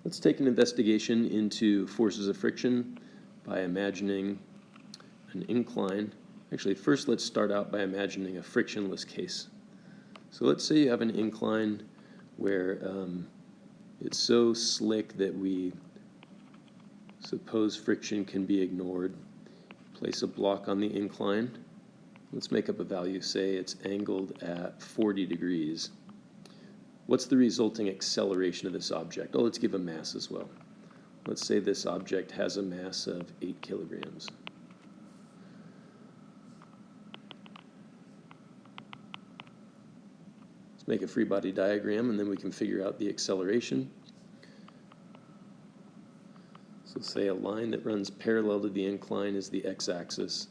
Let's take an investigation into forces of friction by imagining an incline. Actually, first let's start out by imagining a frictionless case. So let's say you have an incline where it's so slick that we suppose friction can be ignored. Place a block on the incline. Let's make up a value, say it's angled at 40 degrees. What's the resulting acceleration of this object? Oh, let's give a mass as well. Let's say this object has a mass of 8 kilograms. Let's make a free body diagram, and then we can figure out the acceleration. So say a line that runs parallel to the incline is the x-axis,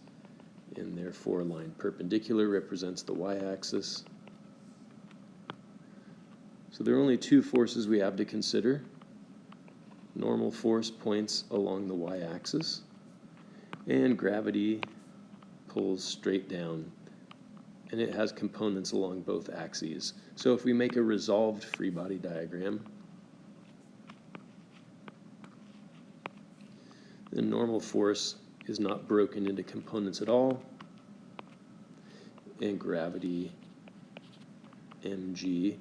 and therefore a line perpendicular represents the y-axis. So there are only two forces we have to consider. Normal force points along the y-axis, and gravity pulls straight down, and it has components along both axes. So if we make a resolved free body diagram, the normal force is not broken into components at all, and gravity, mg,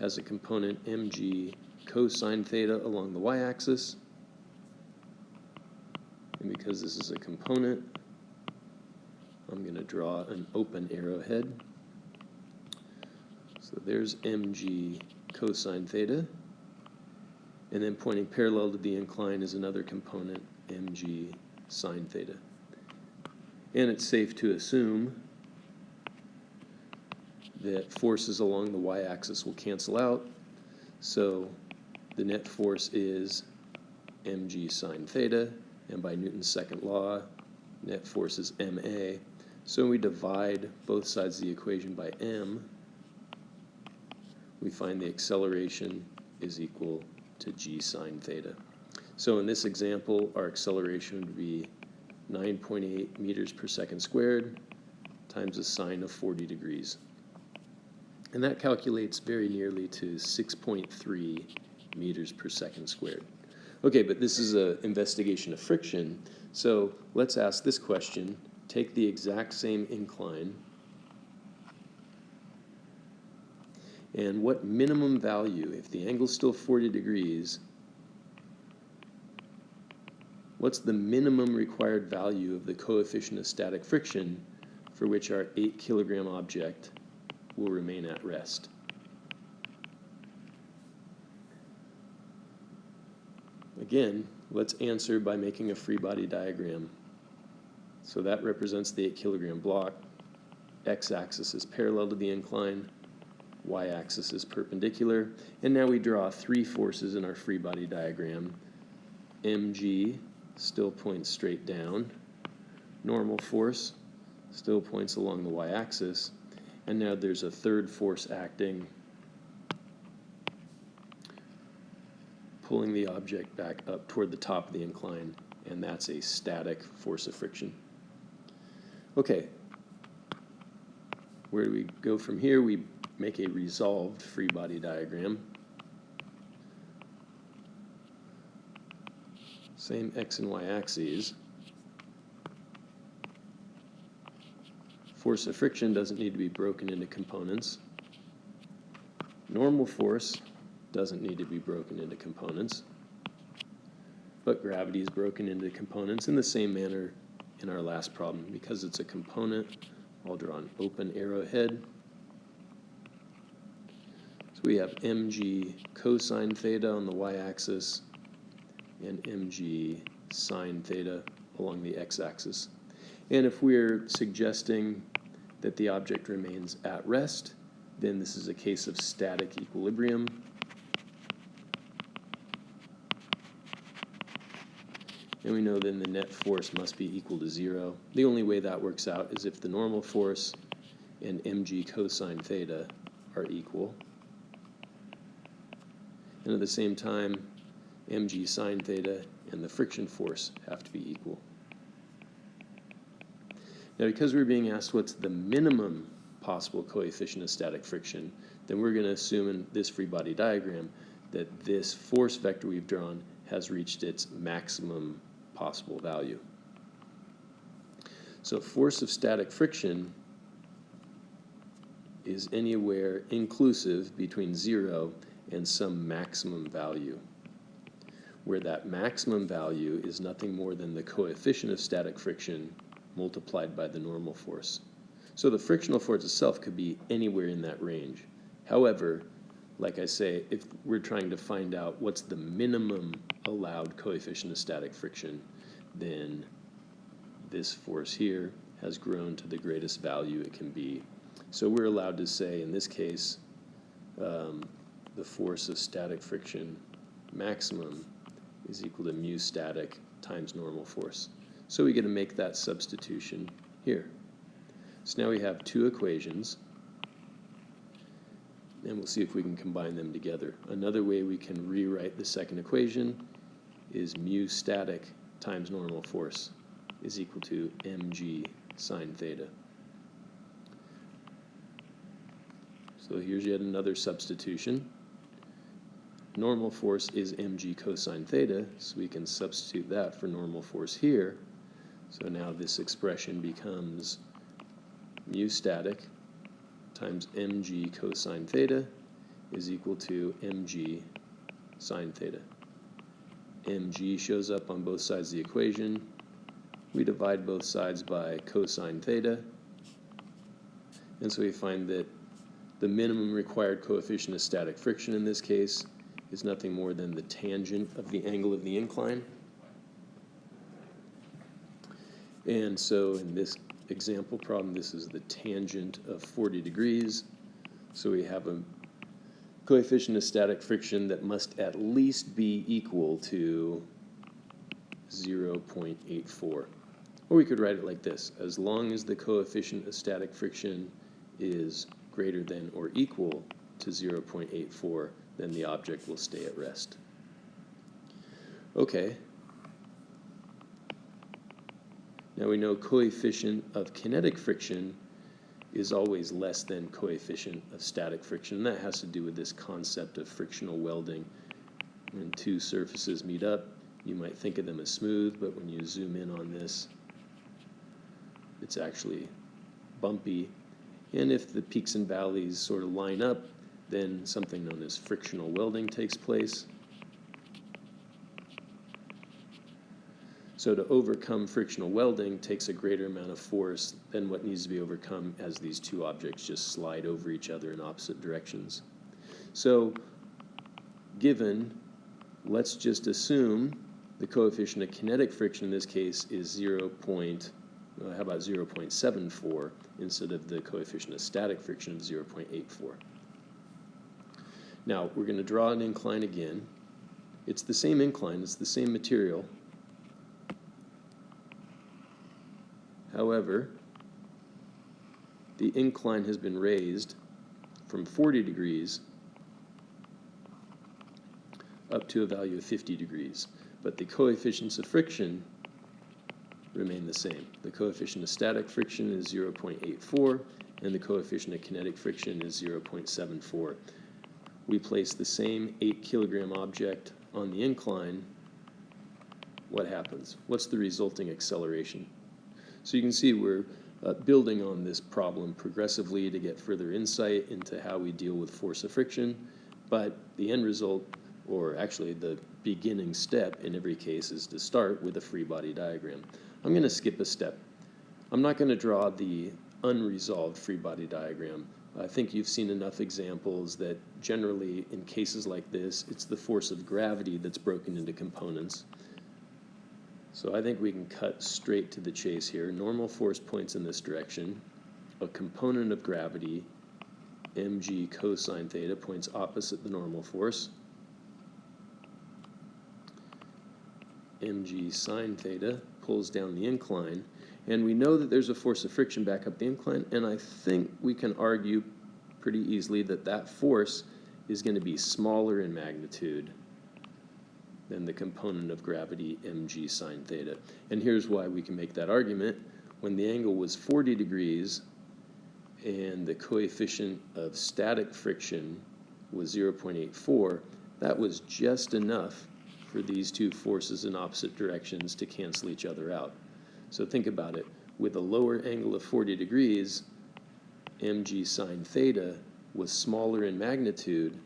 has a component mg cosine theta along the y-axis. And because this is a component, I'm going to draw an open arrowhead. So there's mg cosine theta. And then pointing parallel to the incline is another component, mg sine theta. And it's safe to assume that forces along the y-axis will cancel out, so the net force is mg sine theta, and by Newton's second law, net force is ma. So when we divide both sides of the equation by m, we find the acceleration is equal to g sine theta. So in this example, our acceleration would be 9.8 meters per second squared times a sine of 40 degrees. And that calculates very nearly to 6.3 meters per second squared. Okay, but this is an investigation of friction, so let's ask this question. Take the exact same incline, and what minimum value, if the angle's still 40 degrees, what's the minimum required value of the coefficient of static friction for which our 8 kilogram object will remain at rest? Again, let's answer by making a free body diagram. So that represents the 8 kilogram block. X-axis is parallel to the incline. Y-axis is perpendicular. And now we draw three forces in our free body diagram. mg still points straight down. Normal force still points along the y-axis. And now there's a third force acting, pulling the object back up toward the top of the incline, and that's a static force of friction. Okay, where do we go from here? We make a resolved free body diagram. Same x and y axes. Force of friction doesn't need to be broken into components. Normal force doesn't need to be broken into components. But gravity is broken into components in the same manner in our last problem. Because it's a component, I'll draw an open arrowhead. So we have mg cosine theta on the y-axis and mg sine theta along the x-axis. And if we're suggesting that the object remains at rest, then this is a case of static equilibrium. And we know then the net force must be equal to 0. The only way that works out is if the normal force and mg cosine theta are equal. And at the same time, mg sine theta and the friction force have to be equal. Now, because we're being asked what's the minimum possible coefficient of static friction, then we're going to assume in this free body diagram that this force vector we've drawn has reached its maximum possible value. So force of static friction is anywhere inclusive between 0 and some maximum value, where that maximum value is nothing more than the coefficient of static friction multiplied by the normal force. So the frictional force itself could be anywhere in that range. However, like I say, if we're trying to find out what's the minimum allowed coefficient of static friction, then this force here has grown to the greatest value it can be. So we're allowed to say, in this case, the force of static friction maximum is equal to mu static times normal force. So we get to make that substitution here. So now we have two equations, and we'll see if we can combine them together. Another way we can rewrite the second equation is mu static times normal force is equal to mg sine theta. So here's yet another substitution. Normal force is mg cosine theta, so we can substitute that for normal force here. So now this expression becomes mu static times mg cosine theta is equal to mg sine theta. Mg shows up on both sides of the equation. We divide both sides by cosine theta, and so we find that the minimum required coefficient of static friction in this case is nothing more than the tangent of the angle of the incline. And so in this example problem, this is the tangent of 40 degrees. So we have a coefficient of static friction that must at least be equal to 0.84. Or we could write it like this: as long as the coefficient of static friction is greater than or equal to 0.84, then the object will stay at rest. Okay. Now we know coefficient of kinetic friction is always less than coefficient of static friction. And that has to do with this concept of frictional welding. When two surfaces meet up, you might think of them as smooth, but when you zoom in on this, it's actually bumpy. And if the peaks and valleys sort of line up, then something known as frictional welding takes place. So to overcome frictional welding takes a greater amount of force than what needs to be overcome as these two objects just slide over each other in opposite directions. So given, let's just assume the coefficient of kinetic friction in this case is 0.74 instead of the coefficient of static friction of 0.84. Now we're going to draw an incline again. It's the same incline, it's the same material. However, the incline has been raised from 40 degrees up to a value of 50 degrees, but the coefficients of friction remain the same. The coefficient of static friction is 0.84, and the coefficient of kinetic friction is 0.74. We place the same 8 kilogram object on the incline. What happens? What's the resulting acceleration? So you can see we're building on this problem progressively to get further insight into how we deal with force of friction, but the end result, or actually the beginning step in every case, is to start with a free body diagram. I'm going to skip a step. I'm not going to draw the unresolved free body diagram. I think you've seen enough examples that generally in cases like this, it's the force of gravity that's broken into components. So I think we can cut straight to the chase here. Normal force points in this direction. A component of gravity, mg cosine theta, points opposite the normal force. Mg sine theta pulls down the incline. And we know that there's a force of friction back up the incline, and I think we can argue pretty easily that that force is going to be smaller in magnitude than the component of gravity mg sine theta. And here's why we can make that argument. When the angle was 40 degrees and the coefficient of static friction was 0.84, that was just enough for these two forces in opposite directions to cancel each other out. So think about it. With a lower angle of 40 degrees, mg sine theta was smaller in magnitude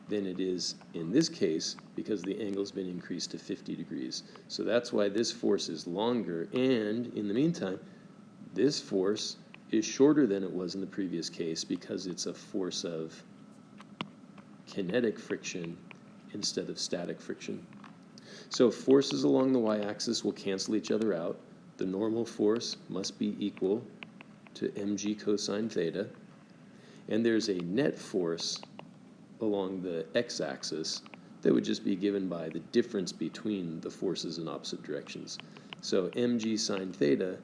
than it is in this case because the angle's been increased to 50 degrees. So that's why this force is longer, and in the meantime, this force is shorter than it was in the previous case because it's a force of kinetic friction instead of static friction. So forces along the y-axis will cancel each other out. The normal force must be equal to mg cosine theta, and there's a net force along the x-axis that would just be given by the difference between the forces in opposite directions. So mg sine theta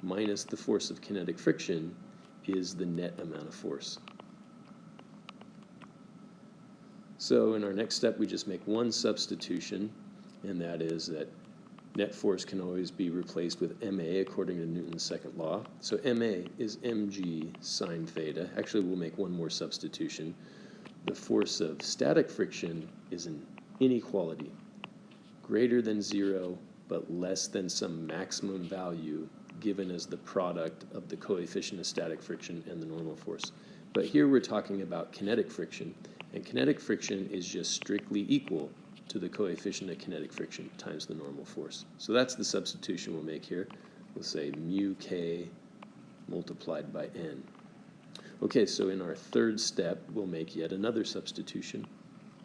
minus the force of kinetic friction is the net amount of force. So in our next step, we just make one substitution, and that is that net force can always be replaced with ma according to Newton's second law. So ma is mg sine theta. Actually, we'll make one more substitution. The force of static friction is an inequality, greater than 0, but less than some maximum value given as the product of the coefficient of static friction and the normal force. But here we're talking about kinetic friction, and kinetic friction is just strictly equal to the coefficient of kinetic friction times the normal force. So that's the substitution we'll make here. We'll say mu k multiplied by n. Okay, so in our third step, we'll make yet another substitution.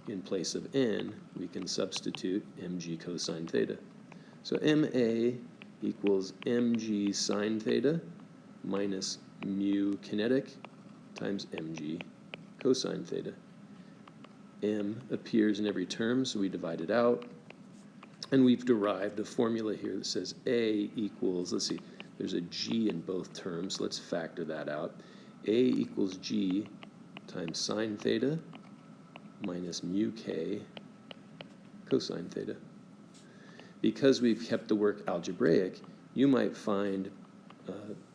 In place of n, we can substitute mg cosine theta. So ma equals mg sine theta minus mu kinetic times mg cosine theta. M appears in every term, so we divide it out. And we've derived a formula here that says A equals, let's see, there's a G in both terms. Let's factor that out. A equals G times sine theta minus mu k cosine theta. Because we've kept the work algebraic, you might find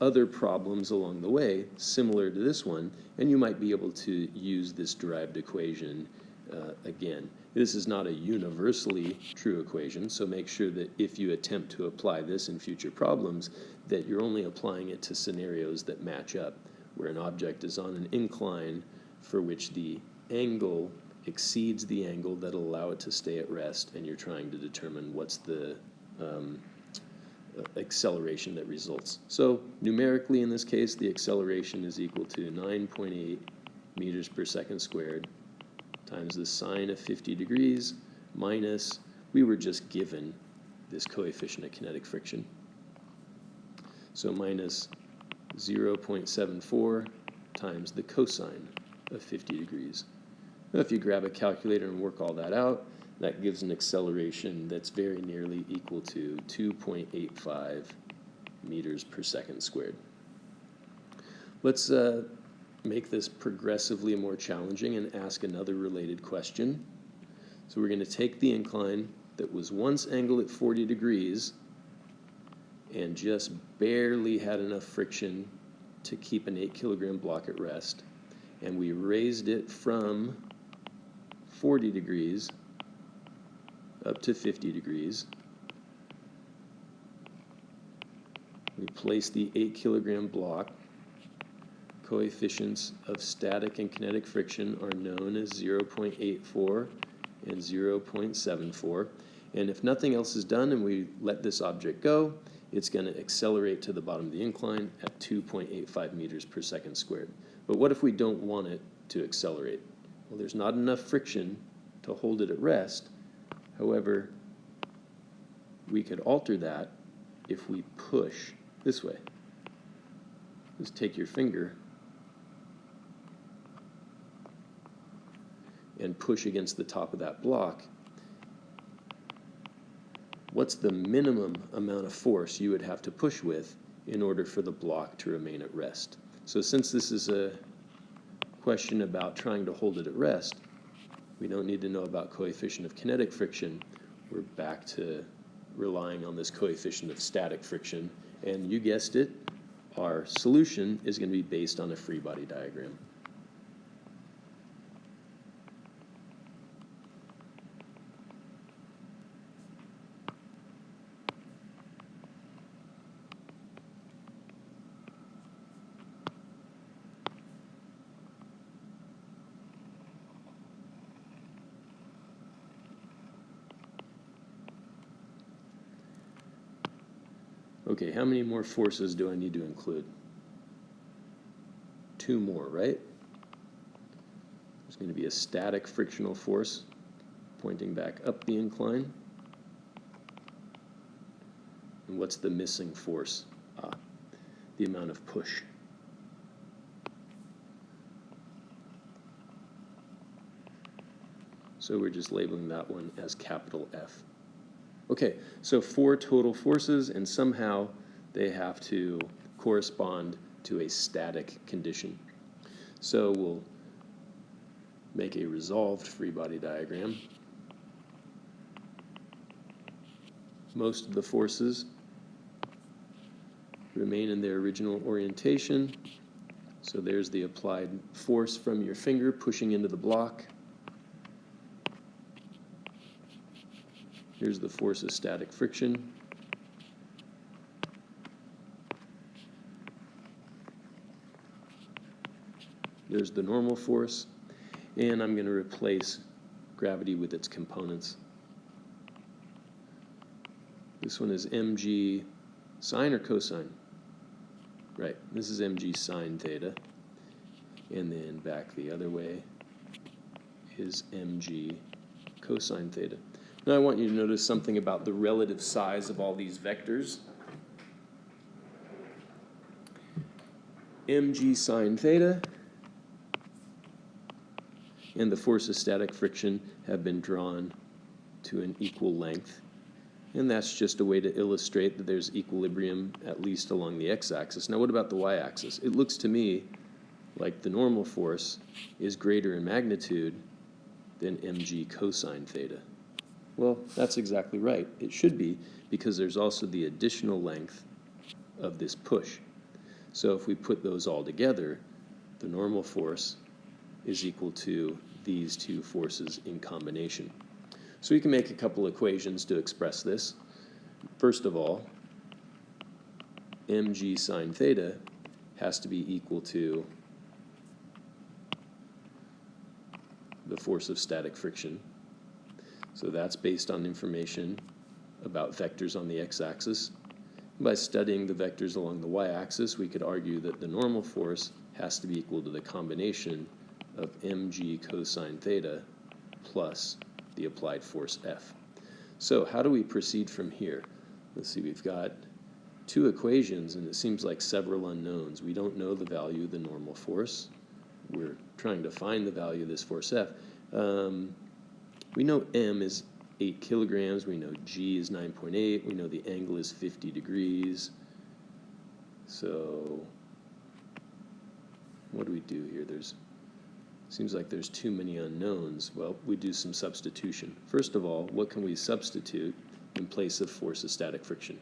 other problems along the way similar to this one, and you might be able to use this derived equation again. This is not a universally true equation, so make sure that if you attempt to apply this in future problems, that you're only applying it to scenarios that match up, where an object is on an incline for which the angle exceeds the angle that'll allow it to stay at rest, and you're trying to determine what's the acceleration that results. So numerically in this case, the acceleration is equal to 9.8 meters per second squared times the sine of 50 degrees minus, we were just given this coefficient of kinetic friction. So minus 0.74 times the cosine of 50 degrees. Now if you grab a calculator and work all that out, that gives an acceleration that's very nearly equal to 2.85 meters per second squared. Let's make this progressively more challenging and ask another related question. So we're going to take the incline that was once angled at 40 degrees and just barely had enough friction to keep an 8 kilogram block at rest, and we raised it from 40 degrees up to 50 degrees. We place the 8 kilogram block. Coefficients of static and kinetic friction are known as 0.84 and 0.74. And if nothing else is done and we let this object go, it's going to accelerate to the bottom of the incline at 2.85 meters per second squared. But what if we don't want it to accelerate? Well, there's not enough friction to hold it at rest. However, we could alter that if we push this way. Just take your finger and push against the top of that block. What's the minimum amount of force you would have to push with in order for the block to remain at rest? So since this is a question about trying to hold it at rest, we don't need to know about coefficient of kinetic friction. We're back to relying on this coefficient of static friction. And you guessed it, our solution is going to be based on a free body diagram. Okay, how many more forces do I need to include? 2 more, right? There's going to be a static frictional force pointing back up the incline. And what's the missing force? The amount of push. So we're just labeling that one as capital F. Okay, so 4 total forces, and somehow they have to correspond to a static condition. So we'll make a resolved free body diagram. Most of the forces remain in their original orientation. So there's the applied force from your finger pushing into the block. Here's the force of static friction. There's the normal force. And I'm going to replace gravity with its components. This one is mg sine or cosine? Right, this is mg sine theta. And then back the other way is mg cosine theta. Now I want you to notice something about the relative size of all these vectors. mg sine theta and the force of static friction have been drawn to an equal length. And that's just a way to illustrate that there's equilibrium, at least along the x-axis. Now what about the y-axis? It looks to me like the normal force is greater in magnitude than mg cosine theta. Well, that's exactly right. It should be, because there's also the additional length of this push. So if we put those all together, the normal force is equal to these 2 forces in combination. So we can make a couple equations to express this. First of all, mg sine theta has to be equal to the force of static friction. So that's based on information about vectors on the x-axis. By studying the vectors along the y-axis, we could argue that the normal force has to be equal to the combination of mg cosine theta plus the applied force F. So how do we proceed from here? Let's see, we've got 2 equations, and it seems like several unknowns. We don't know the value of the normal force. We're trying to find the value of this force F. We know M is 8 kilograms. We know G is 9.8. We know the angle is 50 degrees. So what do we do here? Seems like there's too many unknowns. Well, we do some substitution. First of all, what can we substitute in place of force of static friction?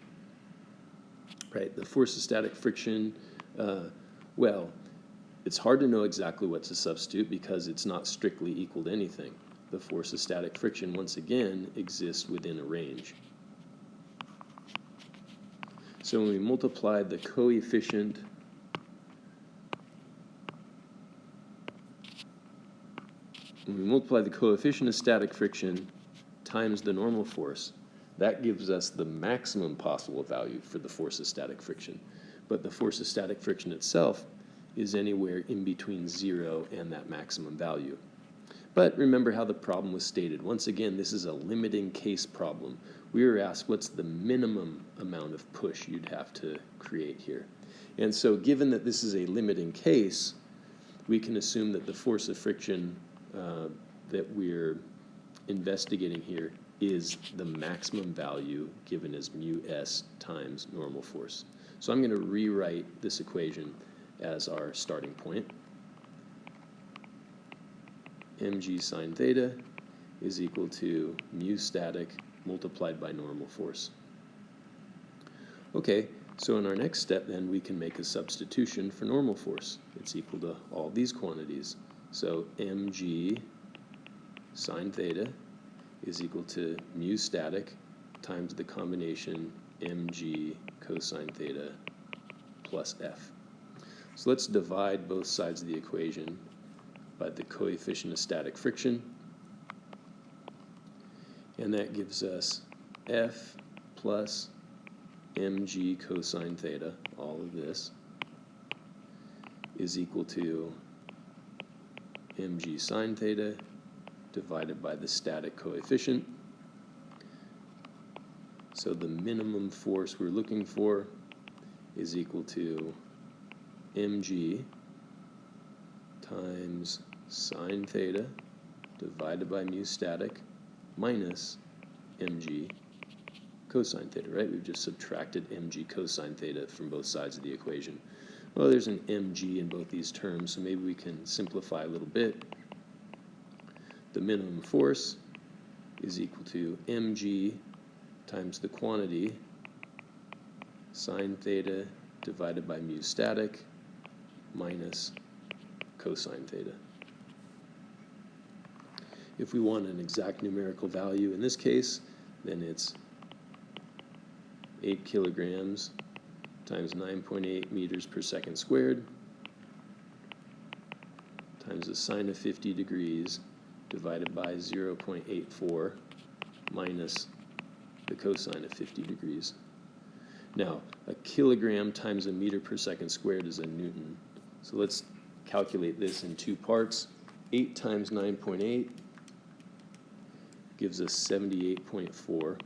Right, the force of static friction, well, it's hard to know exactly what to substitute because it's not strictly equal to anything. The force of static friction, once again, exists within a range. So when we multiply the coefficient of static friction times the normal force, that gives us the maximum possible value for the force of static friction. But the force of static friction itself is anywhere in between 0 and that maximum value. But remember how the problem was stated. Once again, this is a limiting case problem. We were asked what's the minimum amount of push you'd have to create here. And so given that this is a limiting case, we can assume that the force of friction that we're investigating here is the maximum value given as mu s times normal force. So I'm going to rewrite this equation as our starting point. mg sine theta is equal to mu static multiplied by normal force. Okay, so in our next step then we can make a substitution for normal force. It's equal to all these quantities. So mg sine theta is equal to mu static times the combination mg cosine theta plus f. So let's divide both sides of the equation by the coefficient of static friction. And that gives us F plus mg cosine theta, all of this, is equal to mg sine theta divided by the static coefficient. So the minimum force we're looking for is equal to mg times sine theta divided by mu static minus mg cosine theta, right? We've just subtracted mg cosine theta from both sides of the equation. Well, there's an mg in both these terms, so maybe we can simplify a little bit. The minimum force is equal to mg times the quantity sine theta divided by mu static minus cosine theta. If we want an exact numerical value in this case, then it's 8 kilograms times 9.8 meters per second squared times the sine of 50 degrees divided by 0.84 minus the cosine of 50 degrees. Now, a kilogram times a meter per second squared is a newton. So let's calculate this in two parts. 8 times 9.8 gives us 78.4.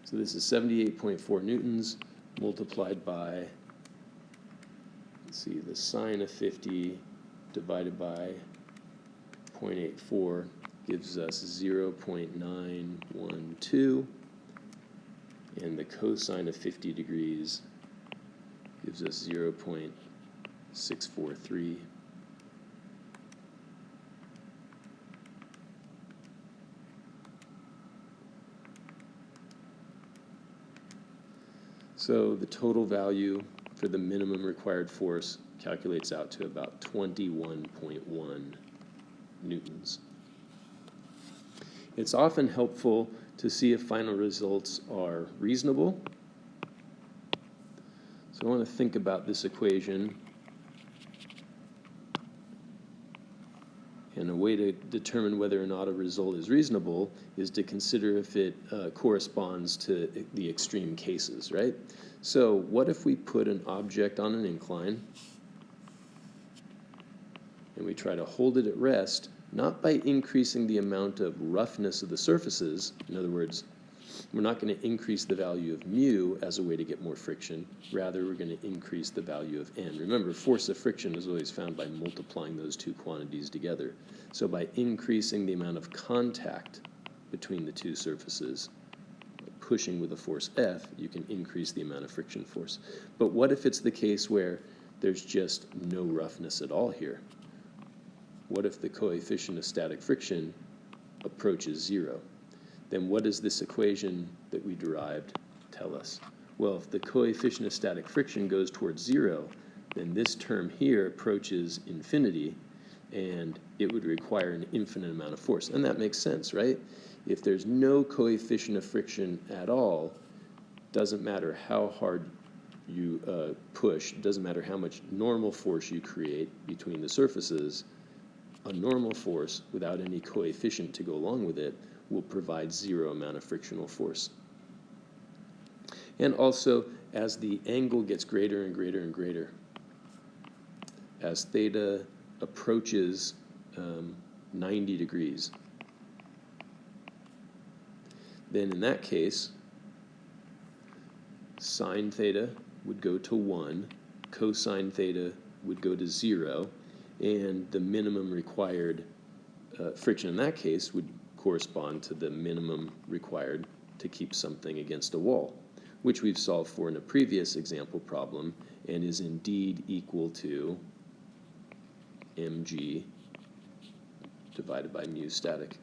So this is 78.4 newtons multiplied by, let's see, the sine of 50 divided by 0.84 gives us 0.912, and the cosine of 50 degrees gives us 0.643. So the total value for the minimum required force calculates out to about 21.1 newtons. It's often helpful to see if final results are reasonable. So I want to think about this equation. And a way to determine whether or not a result is reasonable is to consider if it corresponds to the extreme cases, right? So what if we put an object on an incline and we try to hold it at rest, not by increasing the amount of roughness of the surfaces. In other words, we're not going to increase the value of mu as a way to get more friction. Rather, we're going to increase the value of n. Remember, force of friction is always found by multiplying those two quantities together. So by increasing the amount of contact between the two surfaces, pushing with a force F, you can increase the amount of friction force. But what if it's the case where there's just no roughness at all here? What if the coefficient of static friction approaches 0? Then what does this equation that we derived tell us? Well, if the coefficient of static friction goes towards 0, then this term here approaches infinity, and it would require an infinite amount of force. And that makes sense, right? If there's no coefficient of friction at all, doesn't matter how hard you push, doesn't matter how much normal force you create between the surfaces, a normal force without any coefficient to go along with it will provide 0 amount of frictional force. And also, as the angle gets greater and greater and greater, as theta approaches 90 degrees, then in that case, sine theta would go to 1, cosine theta would go to 0, and the minimum required friction in that case would correspond to the minimum required to keep something against a wall, which we've solved for in a previous example problem and is indeed equal to mg divided by mu static.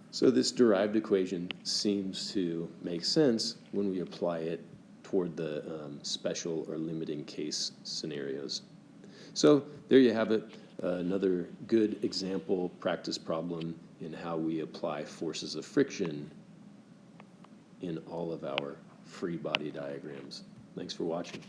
So this derived equation seems to make sense when we apply it toward the special or limiting case scenarios. So there you have it, another good example practice problem in how we apply forces of friction in all of our free body diagrams. Thanks for watching.